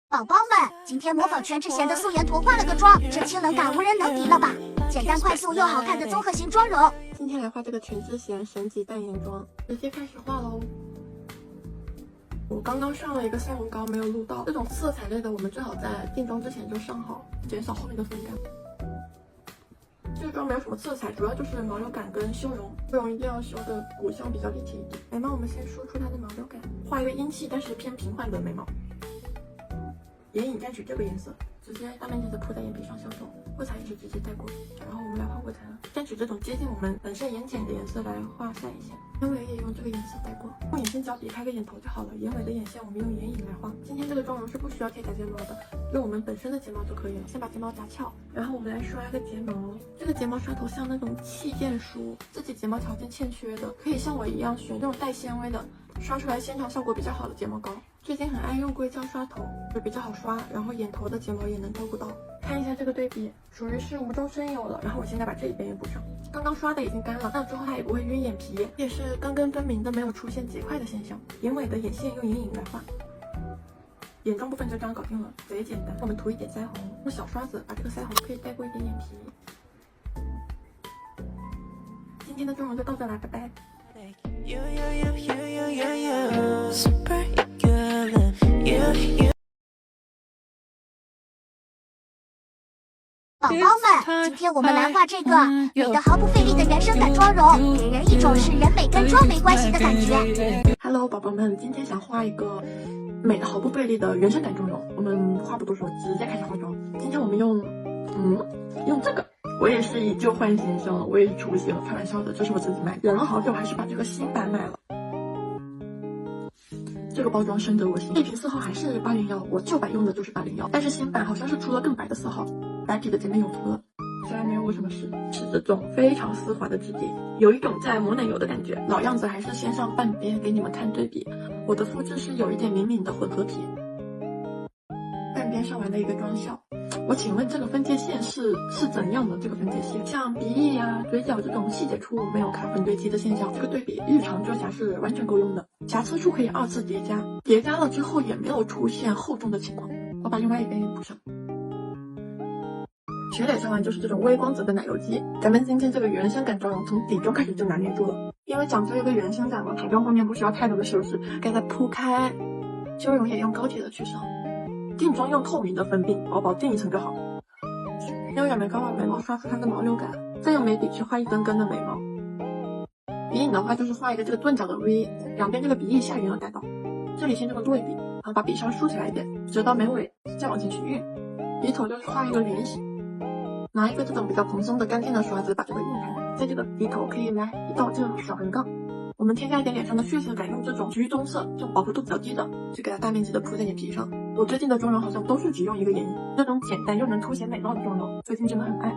宝宝们，今天模仿全智贤的素颜图化了个妆，这清冷感无人能敌了吧？简单快速又好看的综合型妆容。今天来画这个全智贤神级淡颜妆，直接开始画喽。我刚刚上了一个腮红膏，没有录到。这种色彩类的，我们最好在定妆之前就上好，减少后面的分干。这个妆没有什么色彩，主要就是毛流感跟修容，修容一定要修的骨相比较立体一点。眉毛我们先输出它的毛流感，画一个英气但是偏平缓的眉毛。眼影蘸取这个颜色，直接大面积的铺在眼皮上消肿，卧蚕也是直接带过。然后我们来画卧蚕，蘸取这种接近我们本身眼睑的颜色来画下眼线，眼尾也用这个颜色带过。用眼线胶笔开个眼头就好了，眼尾的眼线我们用眼影来画。今天这个妆容是不需要贴假睫毛的，用我们本身的睫毛就可以了。先把睫毛夹翘，然后我们来刷个睫毛。这个睫毛刷头像那种气垫梳，自己睫毛条件欠缺的，可以像我一样选这种带纤维的，刷出来线条效果比较好的睫毛膏。最近很爱用硅胶刷头，就比较好刷，然后眼头的睫毛也能照顾到。看一下这个对比，属于是无中生有了。然后我现在把这一边也补上，刚刚刷的已经干了，那之后它也不会晕眼皮，也是根根分明的，没有出现结块的现象。眼尾的眼线用眼影来画，眼妆部分就这样搞定了，贼简单。我们涂一点腮红，用小刷子把这个腮红可以带过一点眼皮。今天的妆容就到这啦，拜拜。宝宝们，今天我们来画这个美的毫不费力的原生感妆容，给人一种是人美跟妆没关系的感觉。Hello， 宝宝们，今天想画一个美的毫不费力的原生感妆容。我们话不多说，直接开始化妆。今天我们用这个。我也是以旧换新生，我也是出息了，开玩笑的，这是我自己买的，忍了好久，还是把这个新版买了。这个包装深得我心，这瓶色号还是801，我旧版用的就是801，但是新版好像是出了更白的色号，白底的前面有涂了。虽然没有我什么事，是这种非常丝滑的质地，有一种在抹奶油的感觉。老样子还是先上半边给你们看对比，我的肤质是有一点敏敏的混合体。半边上完的一个妆效。我请问这个分界线是怎样的？这个分界线像鼻翼啊、嘴角这种细节处没有卡粉堆积的现象，这个对比日常遮瑕是完全够用的。瑕疵处可以2次叠加，叠加了之后也没有出现厚重的情况。我把另外一边也补上。全脸上完就是这种微光泽的奶油肌。咱们今天这个原生感妆容从底妆开始就拿捏住了，因为讲究一个原生感嘛，彩妆方面不需要太多的修饰，给它铺开。修容也用高铁的去上。定妆用透明的粉饼，薄薄定一层就好。用眼眉膏把眉毛刷出它的毛流感，再用眉笔去画一根根的眉毛。鼻影的话就是画一个这个钝角的 V， 两边这个鼻翼下缘要带到。这里先这么落一笔，然后把笔稍竖起来一点，直到眉尾，再往前去晕。鼻头就是画一个圆形，拿一个这种比较蓬松的干净的刷子把这个晕开，在这个鼻头可以来一道这种小横杠。我们添加一点脸上的血色感，用这种橘棕色，这种饱和度比较低的，去给它大面积的铺在眼皮上。我最近的妆容好像都是只用一个眼影，这种简单又能凸显美貌的妆容，最近真的很爱。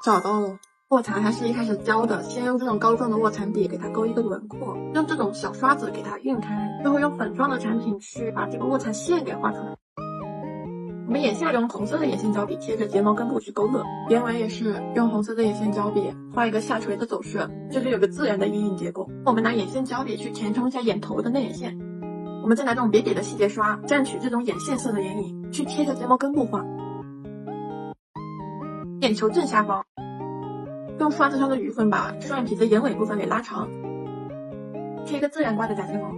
找到了，卧蚕还是一开始教的，先用这种膏状的卧蚕笔给它勾一个轮廓，用这种小刷子给它晕开，最后用粉状的产品去把这个卧蚕线给画出来。我们眼下用红色的眼线胶笔贴着睫毛根部去勾勒，眼尾也是用红色的眼线胶笔画一个下垂的走势，这里有个自然的阴影结构。我们拿眼线胶笔去填充一下眼头的内眼线，我们再拿这种瘪瘪的细节刷蘸取这种眼线色的眼影，去贴着睫毛根部画。眼球正下方，用刷子上的余粉把双眼皮的眼尾部分给拉长，贴一个自然刮的假睫毛。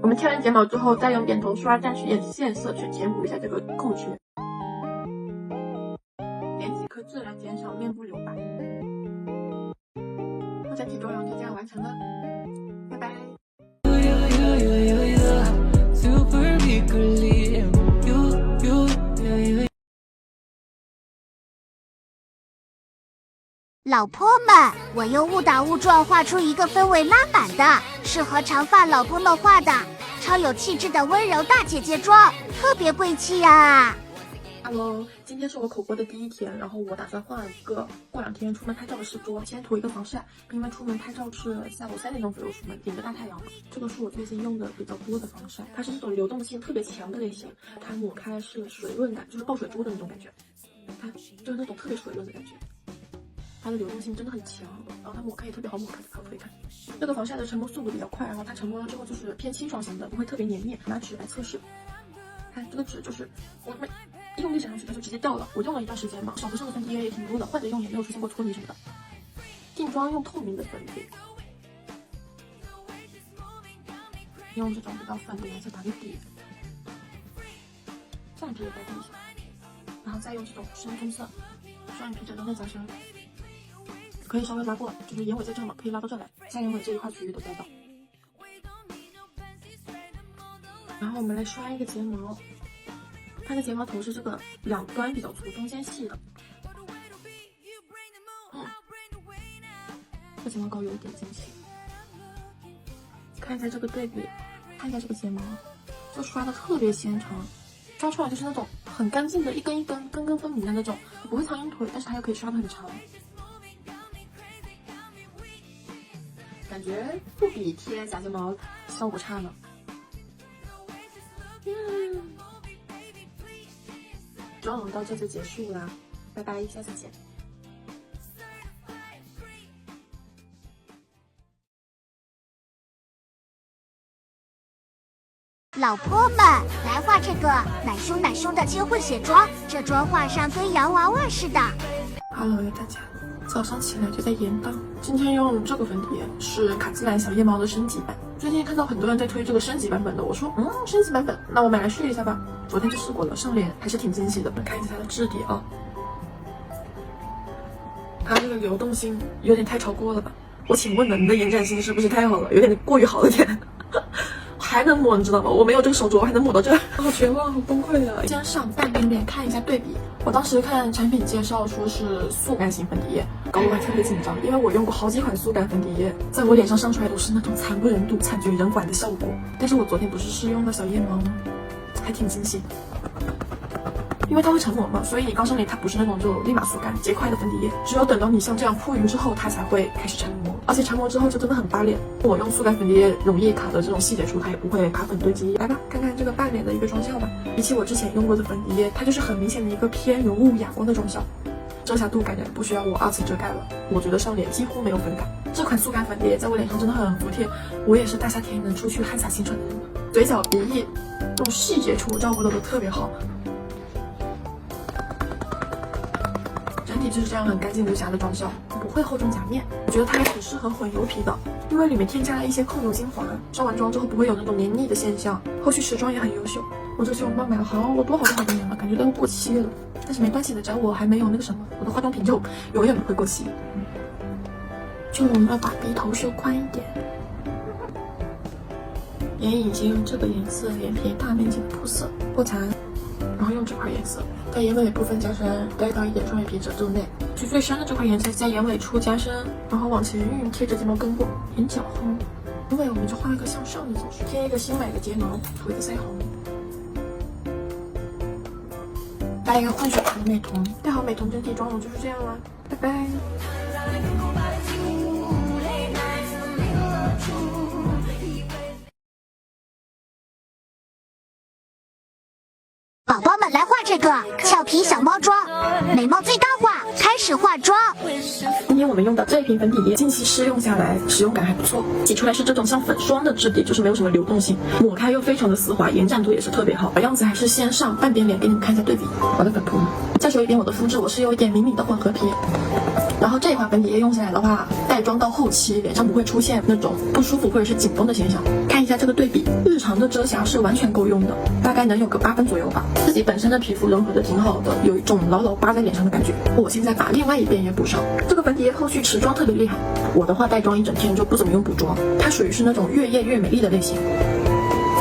我们贴完睫毛之后，再用点头刷蘸取眼线色去填补一下这个空缺，点几颗痣来减少面部留白。那整体妆容就这样完成了，拜拜。老婆们，我又误打误撞画出一个氛围拉满的，适合长发老婆们画的，超有气质的温柔大姐姐妆，特别贵气呀Hello， 今天是我口播的第一天，然后我打算画一个过2天出门拍照的试妆，先涂一个防晒，因为出门拍照是下午3点钟左右出门，顶着大太阳嘛。这个是我最近用的比较多的防晒，它是那种流动性特别强的类型，它抹开是水润感，就是爆水珠的那种感觉，它就是那种特别水润的感觉。它的流动性真的很强，然后它抹开也特别好抹开，可不可以看？这个防晒的成膜速度比较快，然后它成膜了之后就是偏清爽型的，不会特别粘腻。拿纸来测试，看这个纸就是我这么一用力闪上去它就直接掉了。我用了一段时间嘛，手头上的粉底液也挺多的，换着用也没有出现过搓泥什么的。定妆用透明的粉底，用这种比较粉的颜色打个底，这样直接代替一下，然后再用这种深棕色双眼皮整个内夹深，可以稍微拉过，就是眼尾在这嘛，可以拉到这来，下眼尾这一块区域都带到。然后我们来刷一个睫毛，它的睫毛头是这个两端比较粗，中间细的。这睫毛膏有一点惊喜，看一下这个对比，看一下这个睫毛，就刷的特别纤长，刷出来就是那种很干净的，一根一根根根分明的那种，不会苍蝇腿，但是它又可以刷的很长，感觉不比贴假睫毛效果差呢。妆容到这就结束啦，拜拜，下次见。老婆们来画这个奶凶奶凶的结婚写妆，这妆画上跟洋娃娃似的。Hello 大家，早上起来就在研档。今天用这个粉底液是卡姿兰小腋毛的升级版。最近看到很多人在推这个升级版本的，我说升级版本，那我买来试一下吧。昨天就试过了，上脸还是挺惊喜的。看一下它的质地啊，它这个流动性有点太超过了吧？我请问了，你的延展性是不是太好了？有点过于好了点。还能抹，你知道吗？我没有这个手镯，我还能抹到这，好绝望，好崩溃啊！先上半边脸看一下对比。我当时看产品介绍说是速干型粉底液，搞得我还特别紧张，因为我用过好几款速干粉底液，在我脸上上出来都是那种惨不忍睹、惨绝人寰的效果。但是我昨天不是试用了小腋毛吗？还挺惊喜的。因为它会成膜嘛，所以刚上脸它不是那种就立马速干结块的粉底液，只有等到你像这样铺匀之后，它才会开始成膜，而且成膜之后就真的很扒脸。我用速干粉底液容易卡的这种细节处，它也不会卡粉堆积。来吧，看看这个半脸的一个妆效吧。比起我之前用过的粉底液，它就是很明显的一个偏柔雾哑光的妆效，遮瑕度感觉不需要我二次遮盖了。我觉得上脸几乎没有粉感。这款速干粉底液在我脸上真的很服帖，我也是大夏天能出去汗洒新春的人。嘴角、鼻翼这种细节处照顾的都特别好。整体就是这样很干净无瑕的妆效，不会厚重假面。我觉得它还挺适合混油皮的，因为里面添加了一些控油精华，上完妆之后不会有那种黏腻的现象。后续持妆也很优秀。我这睫毛膏买了好多年了，感觉都要过期了，但是没关系的，只要我还没有那个什么，我的化妆品就永远不会过期。就我们要把鼻头修宽一点，眼影先用这个颜色，眼皮大面积的铺色破残，然后用这块颜色在眼尾部分加深，带到一点双眼皮褶皱内，去最深的这块颜色在眼尾处加深，然后往前晕，贴着睫毛根部，眼角后，眼尾我们就画一个向上的走势，贴一个新买的睫毛，涂一个腮红，带一个混血盘的美瞳，带好美瞳整体妆容就是这样啦，拜拜。宝宝们来画这个俏皮小猫妆，眉毛最大化，开始化妆。今天我们用的这一瓶粉底液，近期试用下来，使用感还不错。挤出来是这种像粉霜的质地，就是没有什么流动性，抹开又非常的丝滑，延展度也是特别好。样子还是先上半边脸给你们看一下对比。我的粉扑，再说一遍我的肤质，我是有一点敏敏的混合皮。然后这一款粉底液用下来的话，带妆到后期脸上不会出现那种不舒服或者是紧绷的现象。看一下这个对比，日常的遮瑕是完全够用的，大概能有个8分左右吧。自己本身的皮肤融合的挺好的，有一种牢牢扒在脸上的感觉。我现在把另外一边也补上。这个粉底液后续持妆特别厉害，我的话带妆一整天就不怎么用补妆，它属于是那种越夜越美丽的类型。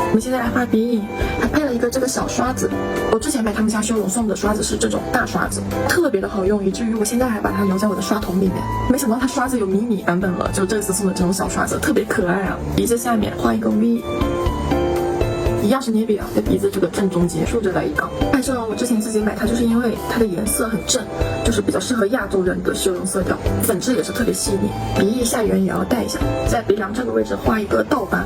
我们现在来画鼻影，还配了一个这个小刷子。我之前买他们家修容送的刷子是这种大刷子，特别的好用，以至于我现在还把它留在我的刷筒里面。没想到它刷子有迷你版本了，就这次送的这种小刷子特别可爱啊！鼻子下面画一个 V， 一样是捏笔啊，在鼻子这个正中间竖着来一杠。但是我之前自己买它，就是因为它的颜色很正，就是比较适合亚洲人的修容色调，粉质也是特别细腻。鼻翼下缘也要带一下，在鼻梁这个位置画一个倒斑。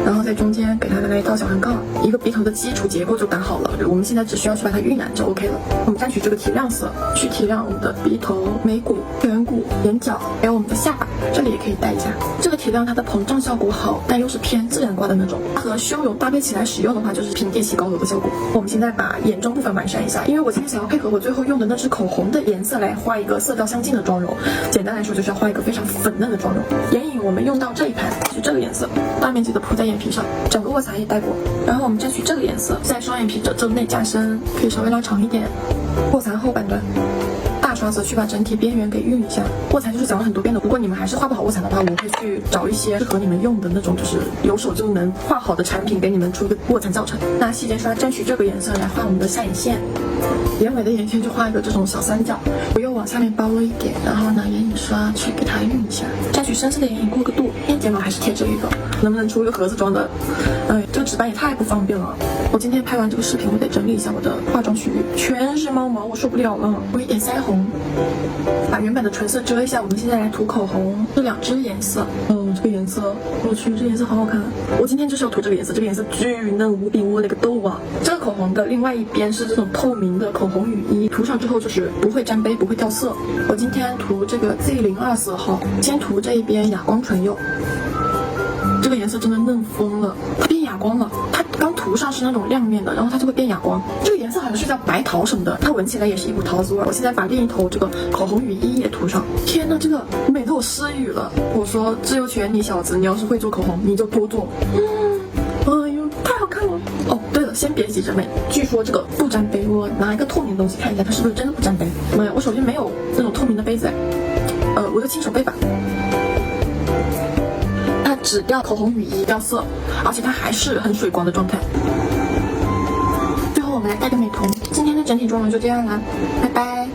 然后后在中间给它来一道小横杠，一个鼻头的基础结构就打好了。我们现在只需要去把它晕染就 OK 了。我们蘸取这个提亮色，去提亮我们的鼻头、眉骨、颧骨、眼角，还有我们的下巴，这里也可以带一下。这个提亮它的膨胀效果好，但又是偏自然刮的那种，和修容搭配起来使用的话，就是凭借起高楼的效果。我们现在把眼中部分完善一下，因为我今天想要配合我最后用的那支口红的颜色来画一个色调相近的妆容。简单来说，就是要画一个非常粉嫩的妆容。眼影我们用到这一盘，是这个颜色，大面积的铺在眼皮上，整个卧蚕也带过。然后我们蘸取这个颜色，在双眼皮褶皱内加深，可以稍微拉长一点。卧蚕后半段，大刷子去把整体边缘给晕一下。卧蚕就是讲了很多遍的，如果你们还是画不好卧蚕的话，我会去找一些适合你们用的那种，就是有手就能画好的产品，给你们出一个卧蚕教程。那细节刷蘸取这个颜色来画我们的下眼线，眼尾的眼线就画一个这种小三角，我又往下面包了一点，然后拿眼影刷去给它晕一下，蘸取深色的眼影过个度。眼睫毛还是贴这一个，能不能出一个盒子装的？这个纸板也太不方便了。我今天拍完这个视频，我得整理一下我的化妆区域，全是猫毛，我受不了了。我一点腮红，把原本的唇色遮一下。我们现在来涂口红，这两支颜色，这个颜色，我去，这颜色好好看。我今天就是要涂这个颜色，这个颜色巨嫩无比，我勒个豆啊！这个口红的另外一边是这种透明的口红雨衣，涂上之后就是不会沾杯，不会掉色。我今天涂这个 Z024号，先涂这一边哑光唇釉。这个颜色真的嫩疯了，它变哑光了。它刚涂上是那种亮面的，然后它就会变哑光。这个颜色好像是叫白桃什么的，它闻起来也是一股桃子味。我现在把另一头这个口红雨衣也涂上。天呐，这个美得我失语了。我说自由权，你小子，你要是会做口红，你就多做。哎呦，太好看了。哦，对了，先别急着美，据说这个不沾杯。我拿一个透明的东西看一下，它是不是真的不沾杯？妈呀，我手边没有那种透明的杯子哎。我就亲手背吧。只掉口红雨衣掉色，而且它还是很水光的状态。最后我们来带个美瞳。今天的整体妆容就这样啦，拜拜。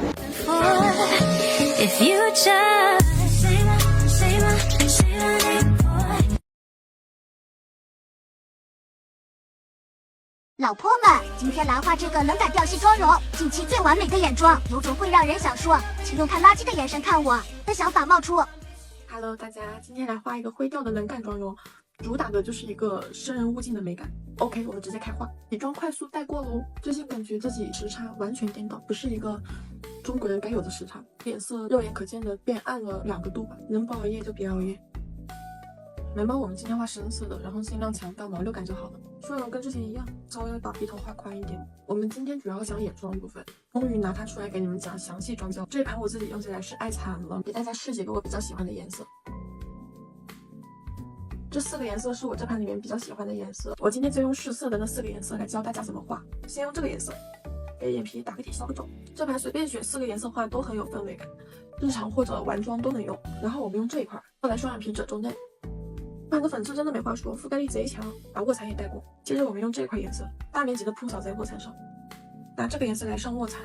老婆们，今天来画这个冷感调系妆容，近期最完美的眼妆，有种会让人想说，请用看垃圾的眼神看我的想法冒出。Hello， 大家，今天来画一个灰调的冷感妆容，主打的就是一个生人勿近的美感。OK， 我们直接开画，底妆快速带过喽。最近感觉自己时差完全颠倒，不是一个中国人该有的时差，脸色肉眼可见的变暗了2个度吧，能不熬夜就别熬夜。眉毛我们今天画深色的，然后尽量强调毛溜感就好了。妆容跟之前一样，稍微把鼻头画宽一点。我们今天主要讲眼妆部分，终于拿它出来给你们讲详细妆教。这一盘我自己用起来是爱惨了，给大家试几个我比较喜欢的颜色。这4个颜色是我这盘里面比较喜欢的颜色，我今天就用试色的那4个颜色来教大家怎么画。先用这个颜色，给眼皮打个底消个肿。这盘随便选4个颜色画都很有氛围感，日常或者完妆都能用。然后我们用这一块，后来双眼皮褶皱内。这盘的粉质真的没话说，覆盖力贼强，把卧蚕也带过。接着我们用这块颜色，大面积的铺扫在卧蚕上，拿这个颜色来上卧蚕。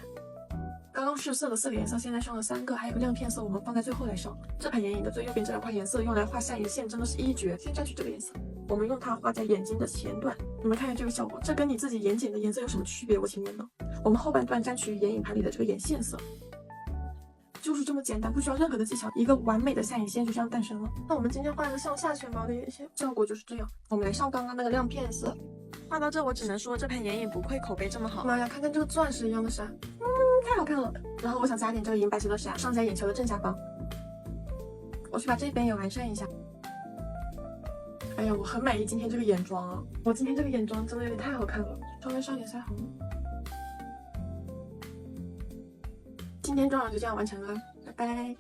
刚刚试色的4个颜色，现在上了3个，还有个亮片色，我们放在最后来上。这盘眼影的最右边这2块颜色用来画下眼线真的是一绝。先蘸取这个颜色，我们用它画在眼睛的前段，你们看看这个效果，这跟你自己眼睑的颜色有什么区别？我请问呢？我们后半段蘸取眼影盘里的这个眼线色。就是这么简单，不需要任何的技巧，一个完美的下眼线就这样诞生了。那我们今天画一个向下全毛的眼线，效果就是这样。我们来上刚刚那个亮片色，画到这我只能说这盘眼影不愧口碑这么好。妈呀，看看这个钻石一样的闪，太好看了。然后我想加点这个银白色的闪，上在眼球的正下方。我去把这边也完善一下。哎呀，我很满意今天这个眼妆啊！我今天这个眼妆真的有点太好看了，稍微上点腮红。今天妆容就这样完成了，拜拜。